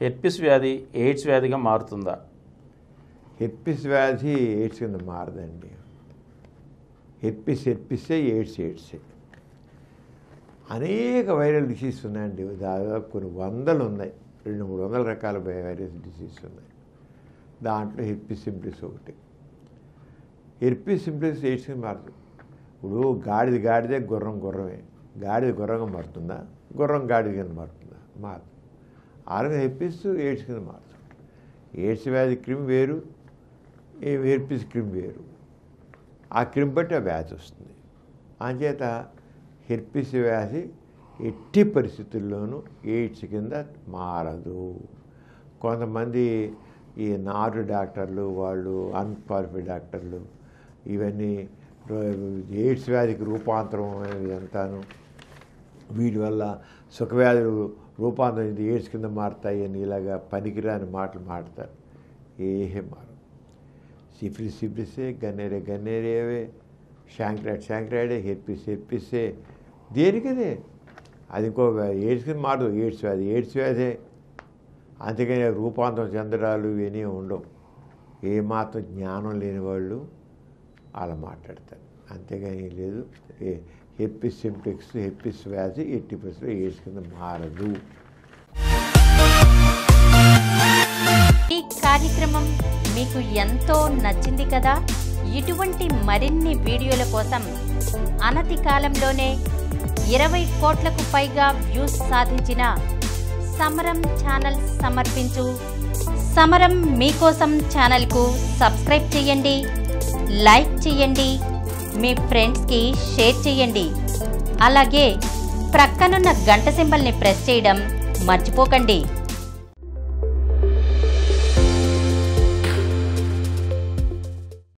Herpes వ్యాధి AIDS వ్యాధిగా మారుతుందా? Herpes వ్యాధి ఎయిడ్స్ కింద మారదండి. హెర్పిసే ఎయిడ్సే. అనేక వైరల్ డిసీజ్ ఉన్నాయండి. దాదాపు కొన్ని వందలు ఉన్నాయి. 200-300 రకాల వైరస్ డిసీజ్ ఉన్నాయి. దాంట్లో హెర్పిస్ సింప్లిస్ ఒకటి. హెర్పిస్ సింప్లిస్ ఎయిడ్స్ కింద మారుతుంది. ఇప్పుడు గాడిదే గుర్రమే. గాడిద గుర్రంగా మారుతుందా? గుర్రం గాడిద కింద మారుతుందా? మారుతుంది. ఆరోగ్య హెర్పిస్ ఎయిడ్స్ కింద మారుతుంది. ఎయిడ్స్ వ్యాధి క్రిమ్ వేరు, హెర్పిస్ క్రిమ్ వేరు. ఆ క్రిమ్ బట్టి ఆ వ్యాధి వస్తుంది. అంచేత హెర్పిస్ వ్యాధి ఎట్టి పరిస్థితుల్లోనూ ఎయిడ్స్ కింద మారదు. కొంతమంది ఈ నాటు డాక్టర్లు, వాళ్ళు అన్క్వాలిఫైడ్ డాక్టర్లు, ఇవన్నీ ఎయిడ్స్ వ్యాధికి రూపాంతరం ఇదంతాను, వీటి వల్ల సుఖవ్యాధులు రూపాంతరం ఇది ఎయిడ్స్ కింద మారుతాయి అని ఇలాగా పనికిరాని మాటలు మాట్లాడతారు. ఏమీ మారు. సిఫిలిసే, గన్నేరియవే, శాంక్రాయిడే, హెర్పిసే. దేనికదే అది ఇంకో ఎయిడ్స్ కింద మారదు. ఎయిడ్స్ వ్యాధే. అంతేకాని రూపాంతరం చెందడాలు ఇవన్నీ ఉండవు. ఏమాత్రం జ్ఞానం లేని వాళ్ళు అలా మాట్లాడతారు. అంతేగాని లేదు. హెర్పిస్ సింప్లెక్స్, హెర్పిస్ వ్యాధి 80% ఎయిడ్స్ కింద మారదు. ఈ కార్యక్రమం మీకు ఎంతో నచ్చింది కదా. ఇటువంటి మరిన్ని వీడియోల కోసం అనతి కాలంలోనే 20 కోట్లకు పైగా వ్యూస్ సాధించిన సమరం ఛానల్ సమర్పించు సమరం మీకోసం ఛానల్కు సబ్స్క్రైబ్ చేయండి, లైక్ చేయండి, మీ ఫ్రెండ్స్కి షేర్ చేయండి. అలాగే ప్రక్కనున్న గంట సింబల్ని ప్రెస్ చేయడం మర్చిపోకండి.